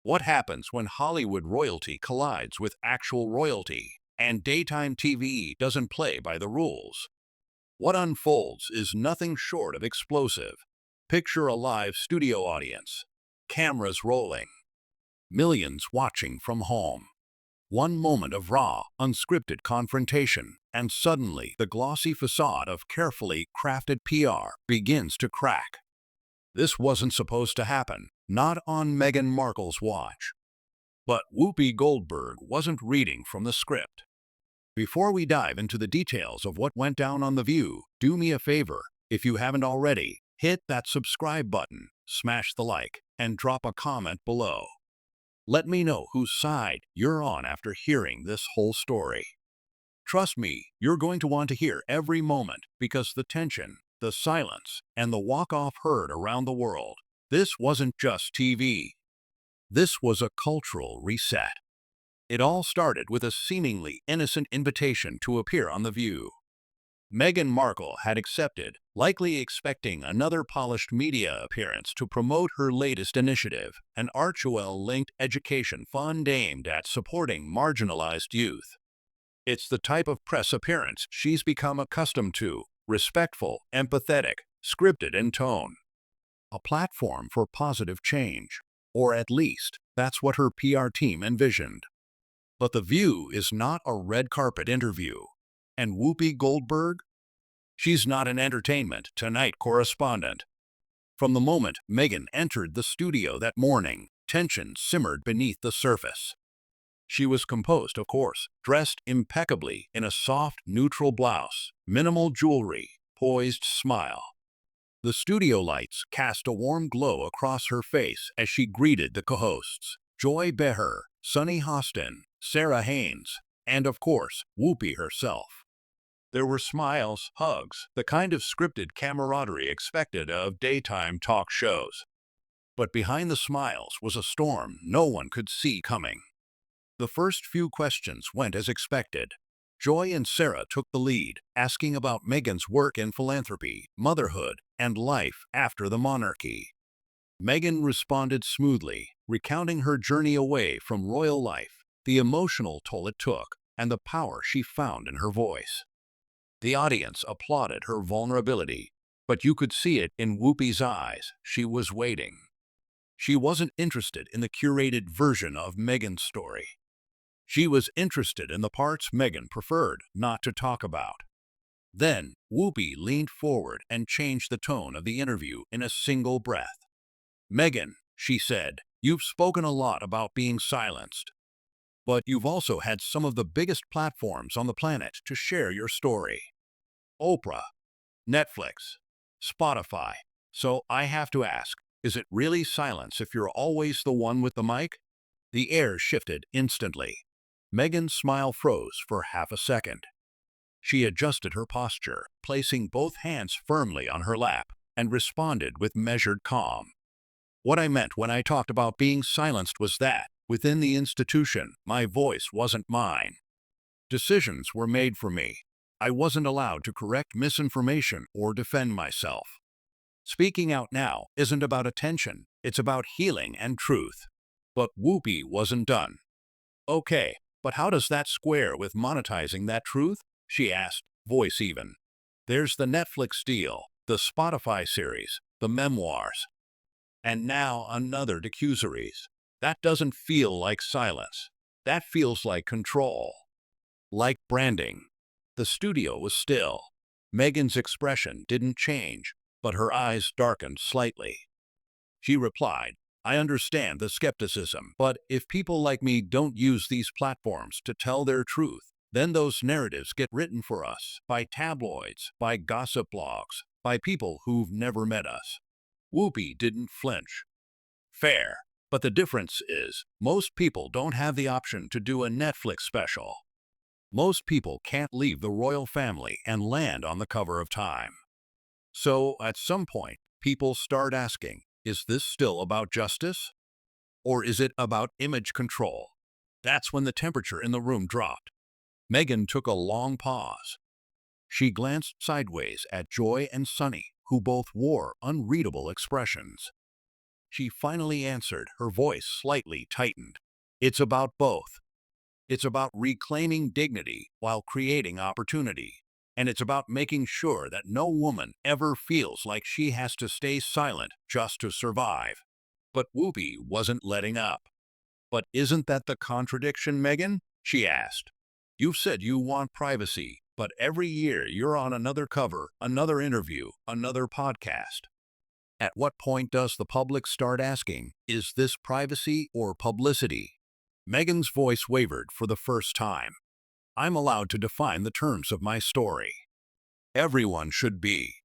What happens when Hollywood royalty collides with actual royalty and daytime TV doesn't play by the rules? What unfolds is nothing short of explosive. Picture a live studio audience, cameras rolling, millions watching from home. One moment of raw, unscripted confrontation, and suddenly the glossy facade of carefully crafted PR begins to crack. This wasn't supposed to happen, not on Meghan Markle's watch. But Whoopi Goldberg wasn't reading from the script. Before we dive into the details of what went down on The View, do me a favor, if you haven't already, hit that subscribe button, smash the like, and drop a comment below. Let me know whose side you're on after hearing this whole story. Trust me, you're going to want to hear every moment because the tension, the silence, and the walk-off heard around the world. This wasn't just TV. This was a cultural reset. It all started with a seemingly innocent invitation to appear on The View. Meghan Markle had accepted, likely expecting another polished media appearance to promote her latest initiative, an Archewell-linked education fund aimed at supporting marginalized youth. It's the type of press appearance she's become accustomed to, respectful, empathetic, scripted in tone. A platform for positive change, or at least, that's what her PR team envisioned. But The View is not a red carpet interview. And Whoopi Goldberg? She's not an Entertainment Tonight correspondent. From the moment Meghan entered the studio that morning, tension simmered beneath the surface. She was composed, of course, dressed impeccably in a soft, neutral blouse, minimal jewelry, poised smile. The studio lights cast a warm glow across her face as she greeted the co-hosts, Joy Behar, Sunny Hostin, Sarah Haynes, and of course, Whoopi herself. There were smiles, hugs, the kind of scripted camaraderie expected of daytime talk shows. But behind the smiles was a storm no one could see coming. The first few questions went as expected. Joy and Sarah took the lead, asking about Meghan's work in philanthropy, motherhood, and life after the monarchy. Meghan responded smoothly, recounting her journey away from royal life, the emotional toll it took, and the power she found in her voice. The audience applauded her vulnerability, but you could see it in Whoopi's eyes. She was waiting. She wasn't interested in the curated version of Meghan's story. She was interested in the parts Meghan preferred not to talk about. Then, Whoopi leaned forward and changed the tone of the interview in a single breath. "Meghan," she said, "you've spoken a lot about being silenced. But you've also had some of the biggest platforms on the planet to share your story. Oprah, Netflix, Spotify. So I have to ask, is it really silence if you're always the one with the mic?" The air shifted instantly. Meghan's smile froze for half a second. She adjusted her posture, placing both hands firmly on her lap, and responded with measured calm. "What I meant when I talked about being silenced was that, within the institution, my voice wasn't mine. Decisions were made for me. I wasn't allowed to correct misinformation or defend myself. Speaking out now isn't about attention, it's about healing and truth." But Whoopi wasn't done. "Okay, but how does that square with monetizing that truth?" she asked, voice even. "There's the Netflix deal, the Spotify series, the memoirs. And now another docuseries. That doesn't feel like silence. That feels like control. Like branding." The studio was still. Meghan's expression didn't change, but her eyes darkened slightly. She replied, "I understand the skepticism, but if people like me don't use these platforms to tell their truth, then those narratives get written for us by tabloids, by gossip blogs, by people who've never met us." Whoopi didn't flinch. "Fair. But the difference is, most people don't have the option to do a Netflix special. Most people can't leave the royal family and land on the cover of Time. So, at some point, people start asking, is this still about justice? Or is it about image control?" That's when the temperature in the room dropped. Meghan took a long pause. She glanced sideways at Joy and Sunny, who both wore unreadable expressions. She finally answered, her voice slightly tightened. It's about both. It's about reclaiming dignity while creating opportunity. And it's about making sure that no woman ever feels like she has to stay silent just to survive. But Whoopi wasn't letting up. But isn't that the contradiction, Meghan? She asked. You've said you want privacy, but every year you're on another cover, another interview, another podcast. At what point does the public start asking, is this privacy or publicity? Meghan's voice wavered for the first time. I'm allowed to define the terms of my story. Everyone should be.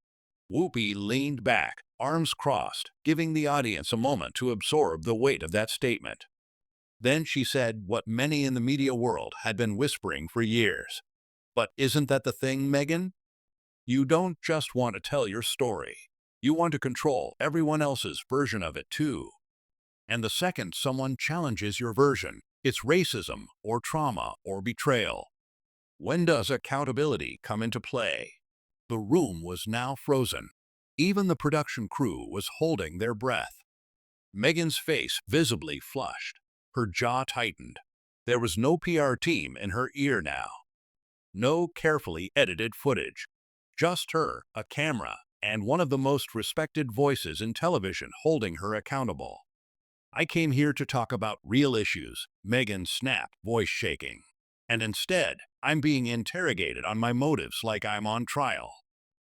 Whoopi leaned back, arms crossed, giving the audience a moment to absorb the weight of that statement. Then she said what many in the media world had been whispering for years. But isn't that the thing, Meghan? You don't just want to tell your story. You want to control everyone else's version of it too. And the second someone challenges your version, it's racism or trauma or betrayal. When does accountability come into play? The room was now frozen. Even the production crew was holding their breath. Meghan's face visibly flushed. Her jaw tightened. There was no PR team in her ear now. No carefully edited footage. Just her, a camera, and one of the most respected voices in television holding her accountable. I came here to talk about real issues, Meghan snapped, voice shaking. And instead, I'm being interrogated on my motives like I'm on trial.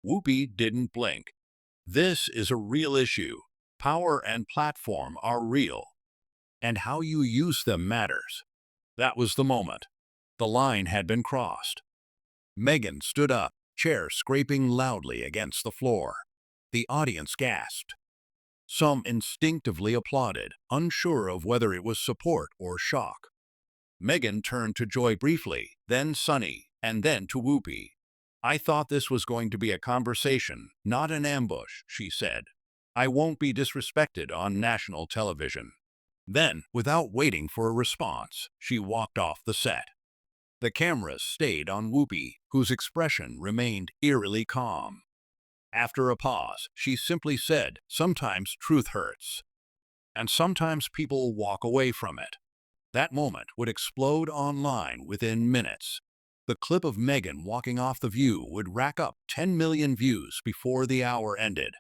Whoopi didn't blink. This is a real issue. Power and platform are real. And how you use them matters. That was the moment. The line had been crossed. Meghan stood up, chair scraping loudly against the floor. The audience gasped. Some instinctively applauded, unsure of whether it was support or shock. Meghan turned to Joy briefly, then Sunny, and then to Whoopi. I thought this was going to be a conversation, not an ambush, she said. I won't be disrespected on national television. Then, without waiting for a response, she walked off the set. The cameras stayed on Whoopi, whose expression remained eerily calm. After a pause, she simply said, sometimes truth hurts. And sometimes people walk away from it. That moment would explode online within minutes. The clip of Meghan walking off The View would rack up 10 million views before the hour ended.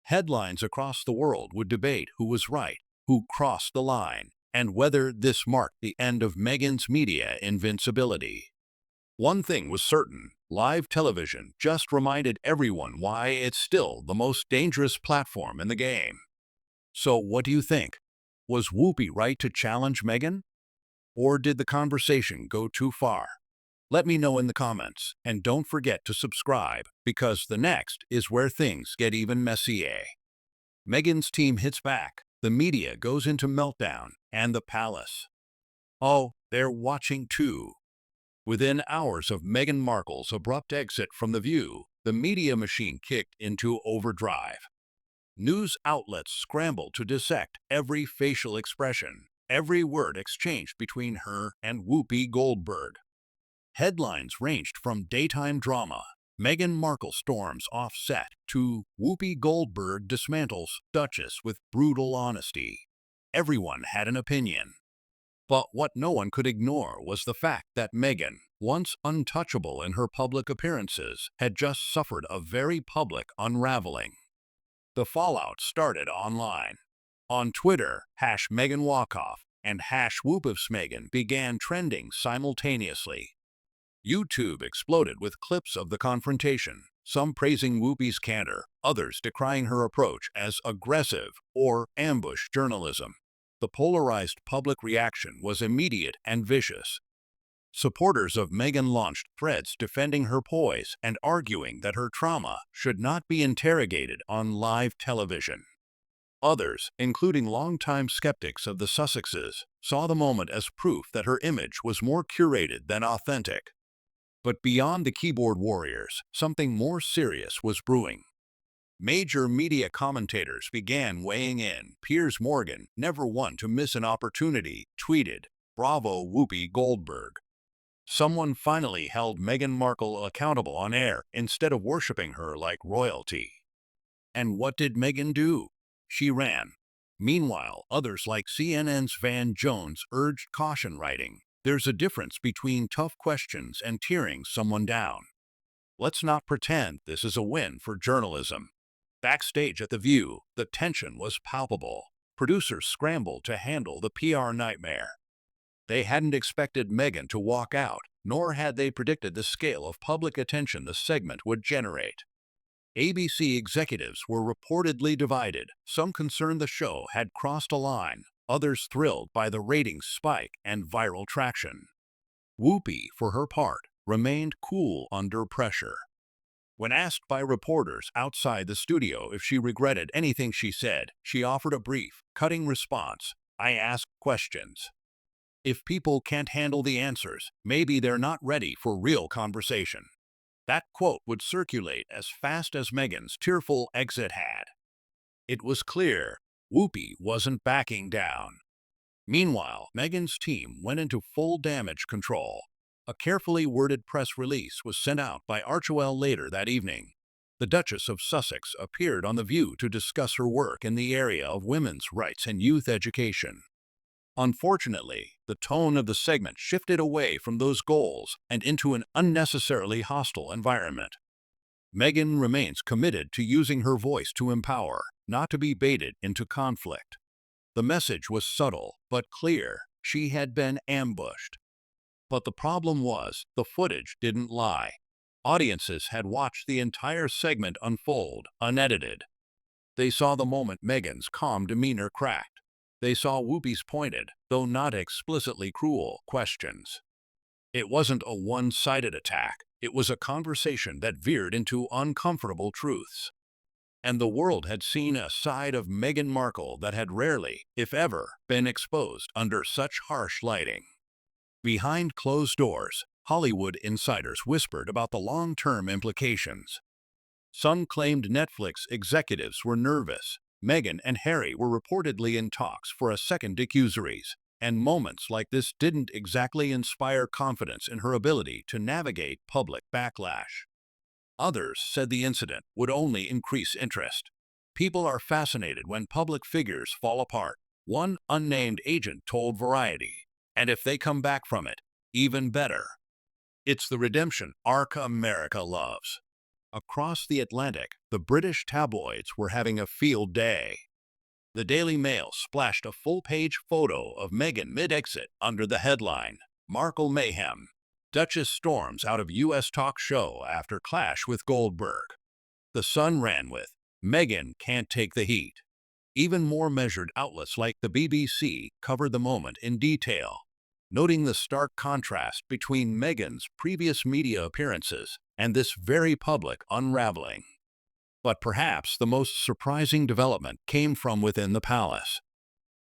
Headlines across the world would debate who was right, who crossed the line, and whether this marked the end of Meghan's media invincibility. One thing was certain, live television just reminded everyone why it's still the most dangerous platform in the game. So what do you think? Was Whoopi right to challenge Meghan? Or did the conversation go too far? Let me know in the comments, and don't forget to subscribe, because the next is where things get even messier. Meghan's team hits back, the media goes into meltdown, and the palace. Oh, they're watching too. Within hours of Meghan Markle's abrupt exit from The View, the media machine kicked into overdrive. News outlets scrambled to dissect every facial expression, every word exchanged between her and Whoopi Goldberg. Headlines ranged from daytime drama, Meghan Markle storms off set, to Whoopi Goldberg dismantles Duchess with brutal honesty. Everyone had an opinion. But what no one could ignore was the fact that Meghan, once untouchable in her public appearances, had just suffered a very public unraveling. The fallout started online. On Twitter, #MeghanWalkoff and #WhoopifsMeghan began trending simultaneously. YouTube exploded with clips of the confrontation, some praising Whoopi's candor, others decrying her approach as aggressive or ambush journalism. The polarized public reaction was immediate and vicious. Supporters of Meghan launched threads defending her poise and arguing that her trauma should not be interrogated on live television. Others, including longtime skeptics of the Sussexes, saw the moment as proof that her image was more curated than authentic. But beyond the keyboard warriors, something more serious was brewing. Major media commentators began weighing in. Piers Morgan, never one to miss an opportunity, tweeted, "Bravo Whoopi Goldberg." Someone finally held Meghan Markle accountable on air instead of worshipping her like royalty. And what did Meghan do? She ran. Meanwhile, others like CNN's Van Jones urged caution, writing, "There's a difference between tough questions and tearing someone down. Let's not pretend this is a win for journalism." Backstage at The View, the tension was palpable. Producers scrambled to handle the PR nightmare. They hadn't expected Meghan to walk out, nor had they predicted the scale of public attention the segment would generate. ABC executives were reportedly divided, some concerned the show had crossed a line, others thrilled by the ratings spike and viral traction. Whoopi, for her part, remained cool under pressure. When asked by reporters outside the studio if she regretted anything she said, she offered a brief, cutting response: "I ask questions. If people can't handle the answers, maybe they're not ready for real conversation." That quote would circulate as fast as Meghan's tearful exit had. It was clear Whoopi wasn't backing down. Meanwhile, Meghan's team went into full damage control. A carefully worded press release was sent out by Archewell later that evening. The Duchess of Sussex appeared on The View to discuss her work in the area of women's rights and youth education. Unfortunately, the tone of the segment shifted away from those goals and into an unnecessarily hostile environment. Meghan remains committed to using her voice to empower, not to be baited into conflict. The message was subtle but clear: she had been ambushed. But the problem was, the footage didn't lie. Audiences had watched the entire segment unfold, unedited. They saw the moment Meghan's calm demeanor cracked. They saw Whoopi's pointed, though not explicitly cruel, questions. It wasn't a one-sided attack. It was a conversation that veered into uncomfortable truths. And the world had seen a side of Meghan Markle that had rarely, if ever, been exposed under such harsh lighting. Behind closed doors, Hollywood insiders whispered about the long-term implications. Some claimed Netflix executives were nervous. Meghan and Harry were reportedly in talks for a second docuseries, and moments like this didn't exactly inspire confidence in her ability to navigate public backlash. Others said the incident would only increase interest. "People are fascinated when public figures fall apart," one unnamed agent told Variety. "And if they come back from it, even better. It's the redemption arc America loves." Across the Atlantic, the British tabloids were having a field day. The Daily Mail splashed a full-page photo of Meghan mid-exit under the headline, "Markle Mayhem. Duchess storms out of U.S. talk show after clash with Goldberg." The Sun ran with, "Meghan can't take the heat." Even more measured outlets like the BBC covered the moment in detail, noting the stark contrast between Meghan's previous media appearances and this very public unraveling. But perhaps the most surprising development came from within the palace.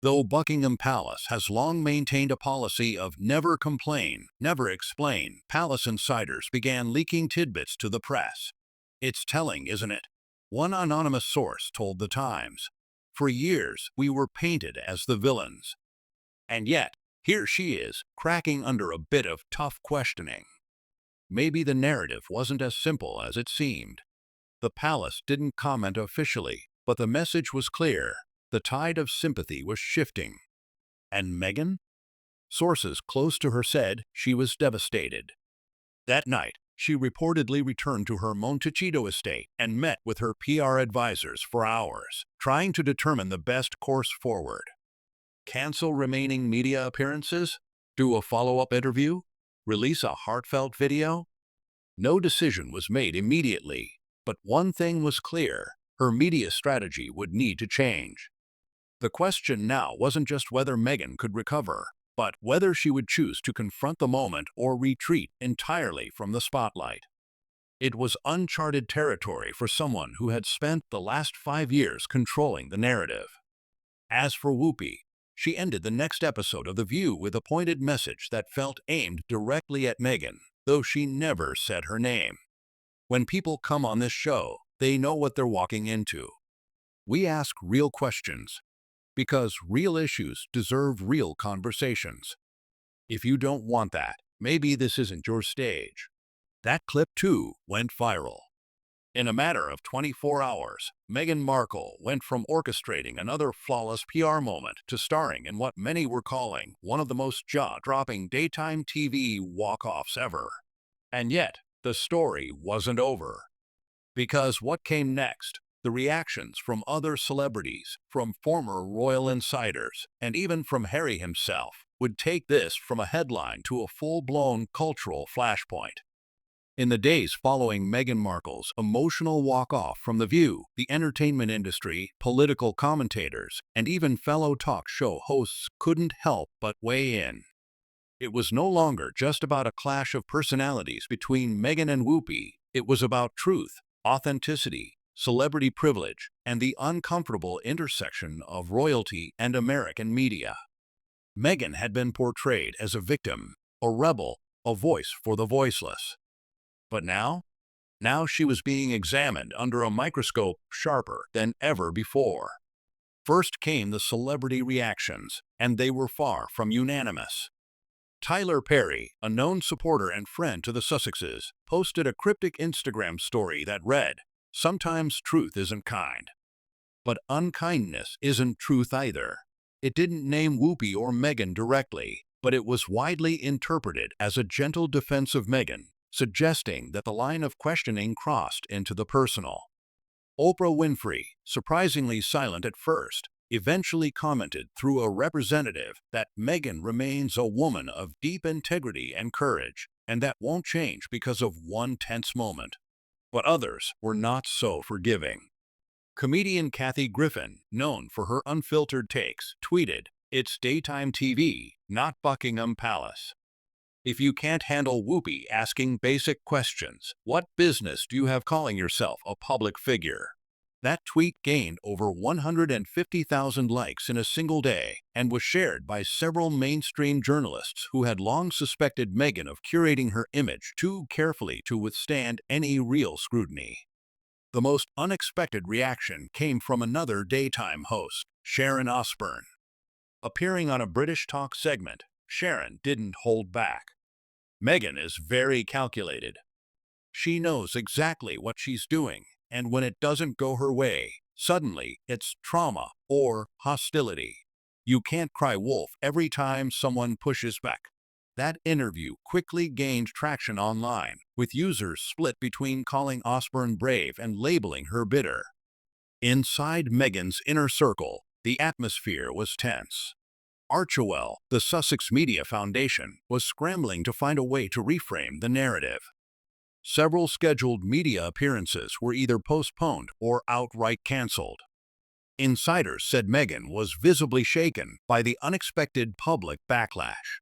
Though Buckingham Palace has long maintained a policy of never complain, never explain, palace insiders began leaking tidbits to the press. "It's telling, isn't it?" one anonymous source told The Times. "For years, we were painted as the villains. And yet, here she is, cracking under a bit of tough questioning." Maybe the narrative wasn't as simple as it seemed. The palace didn't comment officially, but the message was clear. The tide of sympathy was shifting. And Meghan? Sources close to her said she was devastated. That night, she reportedly returned to her Montecito estate and met with her PR advisors for hours, trying to determine the best course forward. Cancel remaining media appearances? Do a follow-up interview? Release a heartfelt video? No decision was made immediately, but one thing was clear: her media strategy would need to change. The question now wasn't just whether Meghan could recover, but whether she would choose to confront the moment or retreat entirely from the spotlight. It was uncharted territory for someone who had spent the last 5 years controlling the narrative. As for Whoopi, she ended the next episode of The View with a pointed message that felt aimed directly at Meghan, though she never said her name. "When people come on this show, they know what they're walking into. We ask real questions, because real issues deserve real conversations. If you don't want that, maybe this isn't your stage." That clip, too, went viral. In a matter of 24 hours, Meghan Markle went from orchestrating another flawless PR moment to starring in what many were calling one of the most jaw-dropping daytime TV walk-offs ever. And yet, the story wasn't over. Because what came next, the reactions from other celebrities, from former royal insiders, and even from Harry himself, would take this from a headline to a full-blown cultural flashpoint. In the days following Meghan Markle's emotional walk-off from The View, the entertainment industry, political commentators, and even fellow talk show hosts couldn't help but weigh in. It was no longer just about a clash of personalities between Meghan and Whoopi. It was about truth, authenticity, celebrity privilege, and the uncomfortable intersection of royalty and American media. Meghan had been portrayed as a victim, a rebel, a voice for the voiceless. But now she was being examined under a microscope sharper than ever before. First came the celebrity reactions, and they were far from unanimous. Tyler Perry, a known supporter and friend to the Sussexes, posted a cryptic Instagram story that read, "Sometimes truth isn't kind. But unkindness isn't truth either." It didn't name Whoopi or Meghan directly, but it was widely interpreted as a gentle defense of Meghan, suggesting that the line of questioning crossed into the personal. Oprah Winfrey, surprisingly silent at first, eventually commented through a representative that Meghan remains a woman of deep integrity and courage, and that won't change because of one tense moment. But others were not so forgiving. Comedian Kathy Griffin, known for her unfiltered takes, tweeted, "It's daytime TV, not Buckingham Palace. If you can't handle Whoopi asking basic questions, what business do you have calling yourself a public figure?" That tweet gained over 150,000 likes in a single day and was shared by several mainstream journalists who had long suspected Meghan of curating her image too carefully to withstand any real scrutiny. The most unexpected reaction came from another daytime host, Sharon Osbourne. Appearing on a British talk segment, Sharon didn't hold back. "Meghan is very calculated. She knows exactly what she's doing, and when it doesn't go her way, suddenly it's trauma or hostility. You can't cry wolf every time someone pushes back." That interview quickly gained traction online, with users split between calling Osbourne brave and labeling her bitter. Inside Meghan's inner circle, the atmosphere was tense. Archewell, the Sussex Media Foundation, was scrambling to find a way to reframe the narrative. Several scheduled media appearances were either postponed or outright cancelled. Insiders said Meghan was visibly shaken by the unexpected public backlash.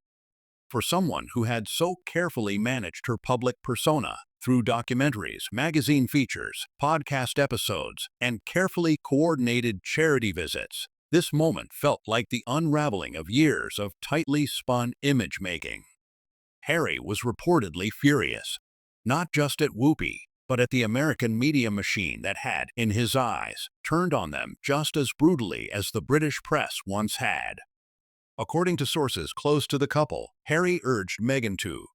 For someone who had so carefully managed her public persona through documentaries, magazine features, podcast episodes, and carefully coordinated charity visits, this moment felt like the unraveling of years of tightly spun image-making. Harry was reportedly furious, not just at Whoopi, but at the American media machine that had, in his eyes, turned on them just as brutally as the British press once had. According to sources close to the couple, Harry urged Meghan to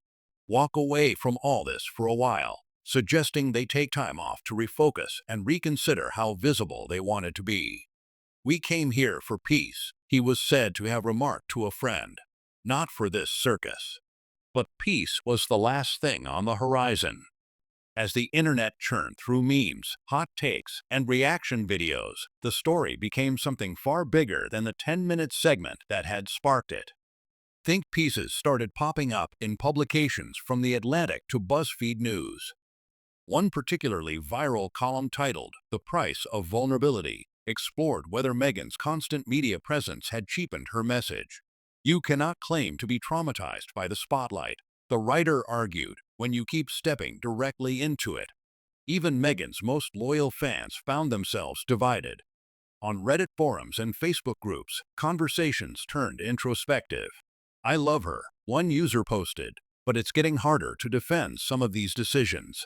walk away from all this for a while, suggesting they take time off to refocus and reconsider how visible they wanted to be. "We came here for peace," he was said to have remarked to a friend, "not for this circus." But peace was the last thing on the horizon. As the internet churned through memes, hot takes, and reaction videos, the story became something far bigger than the 10-minute segment that had sparked it. Think pieces started popping up in publications from The Atlantic to BuzzFeed News. One particularly viral column titled "The Price of Vulnerability" explored whether Meghan's constant media presence had cheapened her message. "You cannot claim to be traumatized by the spotlight," the writer argued, "when you keep stepping directly into it." Even Meghan's most loyal fans found themselves divided. On Reddit forums and Facebook groups, conversations turned introspective. "I love her," one user posted, "but it's getting harder to defend some of these decisions.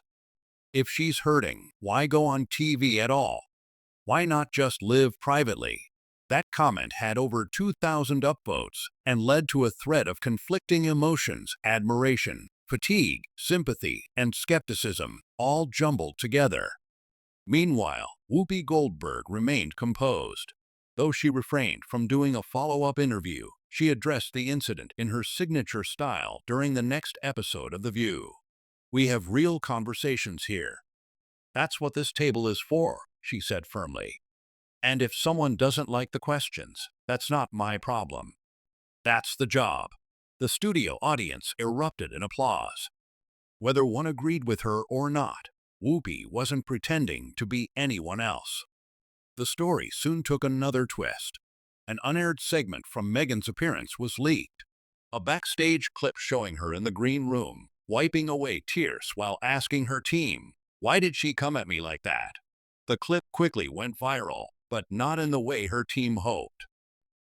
If she's hurting, why go on TV at all? Why not just live privately?" That comment had over 2,000 upvotes and led to a thread of conflicting emotions: admiration, fatigue, sympathy, and skepticism, all jumbled together. Meanwhile, Whoopi Goldberg remained composed. Though she refrained from doing a follow-up interview, she addressed the incident in her signature style during the next episode of The View. "We have real conversations here. That's what this table is for," she said firmly. "And if someone doesn't like the questions, that's not my problem. That's the job." The studio audience erupted in applause. Whether one agreed with her or not, Whoopi wasn't pretending to be anyone else. The story soon took another twist. An unaired segment from Meghan's appearance was leaked. A backstage clip showing her in the green room, wiping away tears while asking her team, "Why did she come at me like that?" The clip quickly went viral, but not in the way her team hoped.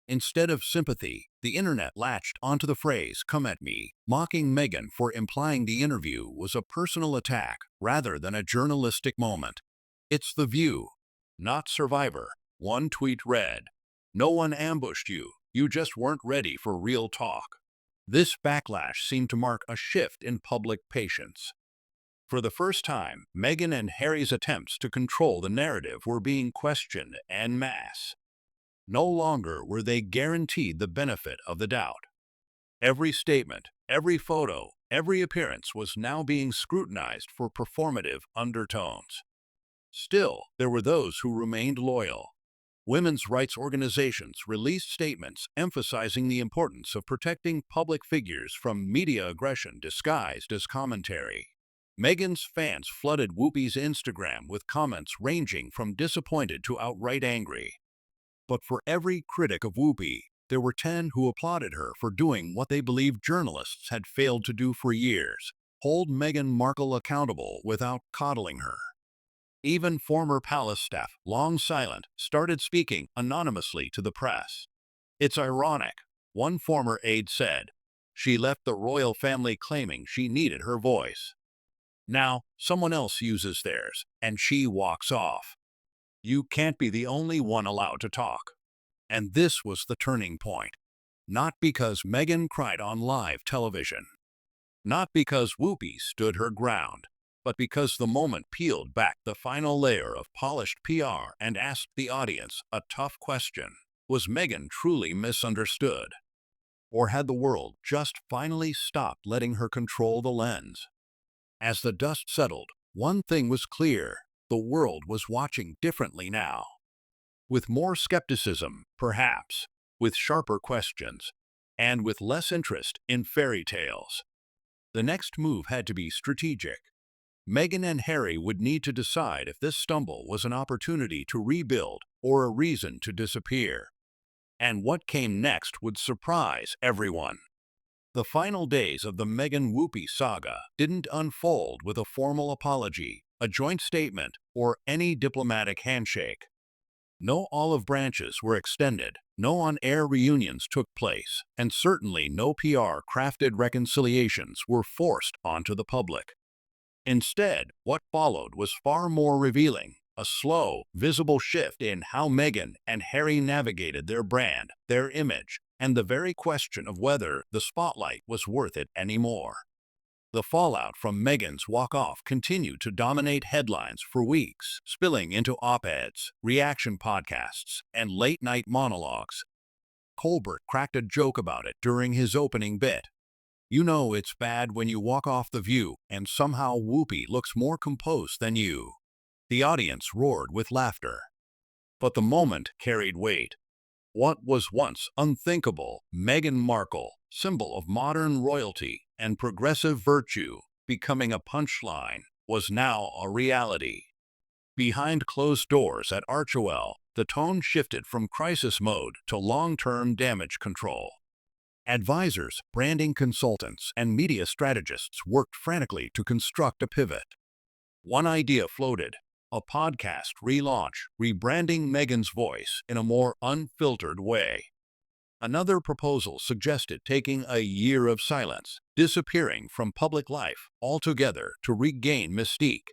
Instead of sympathy, the internet latched onto the phrase "come at me," mocking Meghan for implying the interview was a personal attack rather than a journalistic moment. "It's The View, not Survivor," one tweet read. "No one ambushed you, you just weren't ready for real talk." This backlash seemed to mark a shift in public patience. For the first time, Meghan and Harry's attempts to control the narrative were being questioned en masse. No longer were they guaranteed the benefit of the doubt. Every statement, every photo, every appearance was now being scrutinized for performative undertones. Still, there were those who remained loyal. Women's rights organizations released statements emphasizing the importance of protecting public figures from media aggression disguised as commentary. Meghan's fans flooded Whoopi's Instagram with comments ranging from disappointed to outright angry. But for every critic of Whoopi, there were 10 who applauded her for doing what they believed journalists had failed to do for years: hold Meghan Markle accountable without coddling her. Even former palace staff, long silent, started speaking anonymously to the press. "It's ironic," one former aide said. "She left the royal family claiming she needed her voice. Now, someone else uses theirs, and she walks off. You can't be the only one allowed to talk." And this was the turning point. Not because Meghan cried on live television. Not because Whoopi stood her ground. But because the moment peeled back the final layer of polished PR and asked the audience a tough question. Was Meghan truly misunderstood? Or had the world just finally stopped letting her control the lens? As the dust settled, one thing was clear: the world was watching differently now. With more skepticism, perhaps, with sharper questions, and with less interest in fairy tales. The next move had to be strategic. Meghan and Harry would need to decide if this stumble was an opportunity to rebuild or a reason to disappear. And what came next would surprise everyone. The final days of the Meghan-Whoopi saga didn't unfold with a formal apology, a joint statement, or any diplomatic handshake. No olive branches were extended, no on-air reunions took place, and certainly no PR-crafted reconciliations were forced onto the public. Instead, what followed was far more revealing: a slow, visible shift in how Meghan and Harry navigated their brand, their image, and the very question of whether the spotlight was worth it anymore. The fallout from Meghan's walk-off continued to dominate headlines for weeks, spilling into op-eds, reaction podcasts, and late-night monologues. Colbert cracked a joke about it during his opening bit. "You know it's bad when you walk off The View and somehow Whoopi looks more composed than you." The audience roared with laughter. But the moment carried weight. What was once unthinkable, Meghan Markle, symbol of modern royalty and progressive virtue, becoming a punchline, was now a reality. Behind closed doors at Archewell, the tone shifted from crisis mode to long-term damage control. Advisors, branding consultants, and media strategists worked frantically to construct a pivot. One idea floated: a podcast relaunch, rebranding Meghan's voice in a more unfiltered way. Another proposal suggested taking a year of silence, disappearing from public life altogether to regain mystique.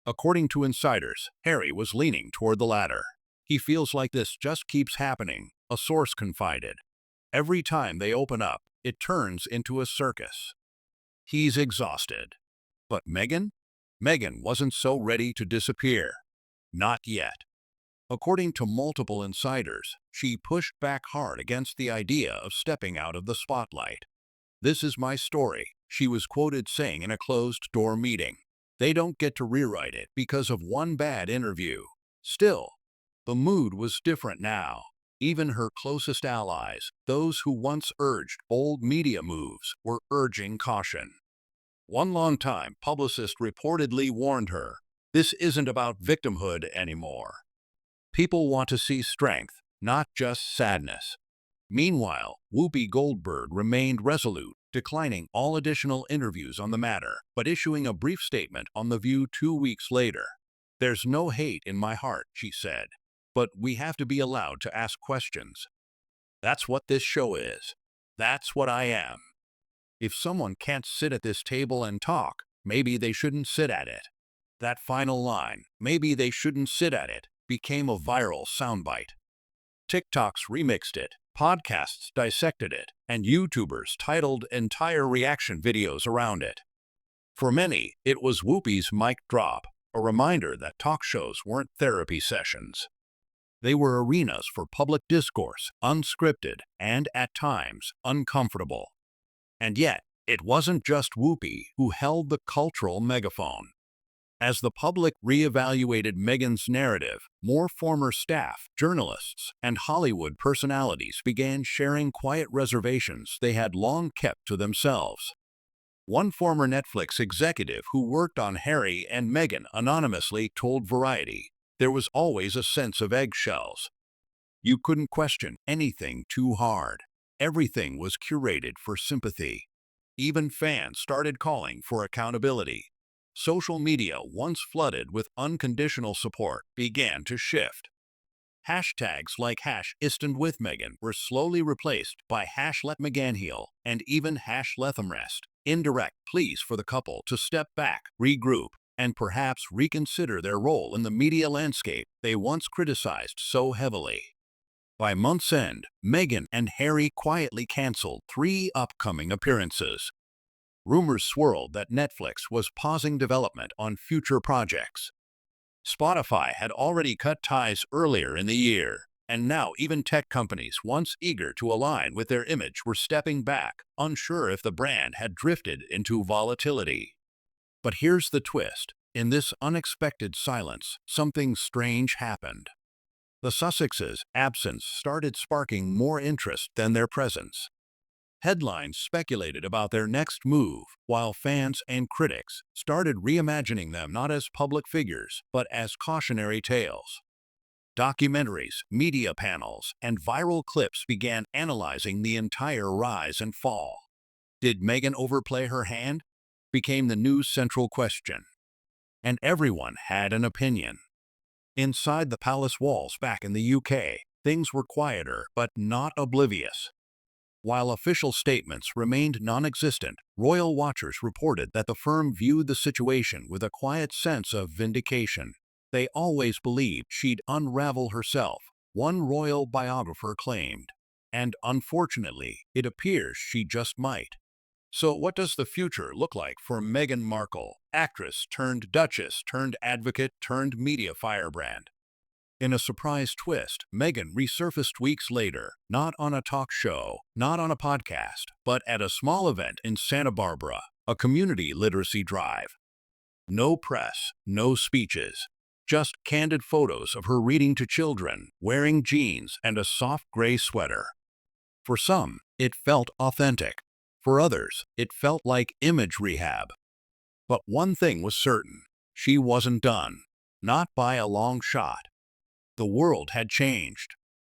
According to insiders, Harry was leaning toward the latter. "He feels like this just keeps happening," a source confided. "Every time they open up, it turns into a circus." He's exhausted. But Meghan? Meghan wasn't so ready to disappear. Not yet. According to multiple insiders, she pushed back hard against the idea of stepping out of the spotlight. "This is my story," she was quoted saying in a closed-door meeting. "They don't get to rewrite it because of one bad interview." Still, the mood was different now. Even her closest allies, those who once urged bold media moves, were urging caution. One longtime publicist reportedly warned her, "This isn't about victimhood anymore. People want to see strength, not just sadness." Meanwhile, Whoopi Goldberg remained resolute, declining all additional interviews on the matter, but issuing a brief statement on The View 2 weeks later. "There's no hate in my heart," she said, "but we have to be allowed to ask questions. That's what this show is. That's what I am. If someone can't sit at this table and talk, maybe they shouldn't sit at it." That final line, "maybe they shouldn't sit at it," became a viral soundbite. TikToks remixed it, podcasts dissected it, and YouTubers titled entire reaction videos around it. For many, it was Whoopi's mic drop, a reminder that talk shows weren't therapy sessions. They were arenas for public discourse, unscripted and, at times, uncomfortable. And yet, it wasn't just Whoopi who held the cultural megaphone. As the public reevaluated Meghan's narrative, more former staff, journalists, and Hollywood personalities began sharing quiet reservations they had long kept to themselves. One former Netflix executive who worked on Harry and Meghan anonymously told Variety, "There was always a sense of eggshells. You couldn't question anything too hard. Everything was curated for sympathy." Even fans started calling for accountability. Social media, once flooded with unconditional support, began to shift. Hashtags like #IslandWithMeghan were slowly replaced by #LetMeghanHeal and even #LetThemRest, indirect pleas for the couple to step back, regroup, and perhaps reconsider their role in the media landscape they once criticized so heavily. By month's end, Meghan and Harry quietly canceled 3 upcoming appearances. Rumors swirled that Netflix was pausing development on future projects. Spotify had already cut ties earlier in the year, and now even tech companies once eager to align with their image were stepping back, unsure if the brand had drifted into volatility. But here's the twist. In this unexpected silence, something strange happened. The Sussexes' absence started sparking more interest than their presence. Headlines speculated about their next move, while fans and critics started reimagining them not as public figures, but as cautionary tales. Documentaries, media panels, and viral clips began analyzing the entire rise and fall. Did Meghan overplay her hand? Became the new central question. And everyone had an opinion. Inside the palace walls back in the UK, things were quieter but not oblivious. While official statements remained non-existent, royal watchers reported that the firm viewed the situation with a quiet sense of vindication. "They always believed she'd unravel herself," one royal biographer claimed. And unfortunately, it appears she just might. So what does the future look like for Meghan Markle, actress turned duchess turned advocate turned media firebrand? In a surprise twist, Meghan resurfaced weeks later, not on a talk show, not on a podcast, but at a small event in Santa Barbara, a community literacy drive. No press, no speeches, just candid photos of her reading to children, wearing jeans and a soft gray sweater. For some, it felt authentic. For others, it felt like image rehab. But one thing was certain, she wasn't done. Not by a long shot. The world had changed.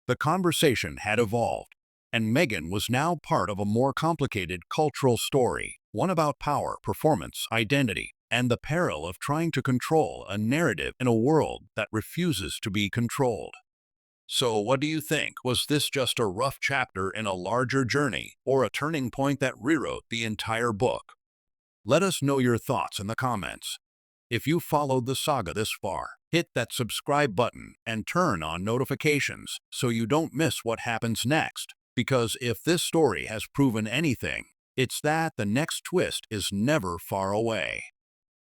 The conversation had evolved, and Meghan was now part of a more complicated cultural story, one about power, performance, identity, and the peril of trying to control a narrative in a world that refuses to be controlled. So what do you think? Was this just a rough chapter in a larger journey, or a turning point that rewrote the entire book? Let us know your thoughts in the comments. If you followed the saga this far, hit that subscribe button and turn on notifications so you don't miss what happens next. Because if this story has proven anything, it's that the next twist is never far away.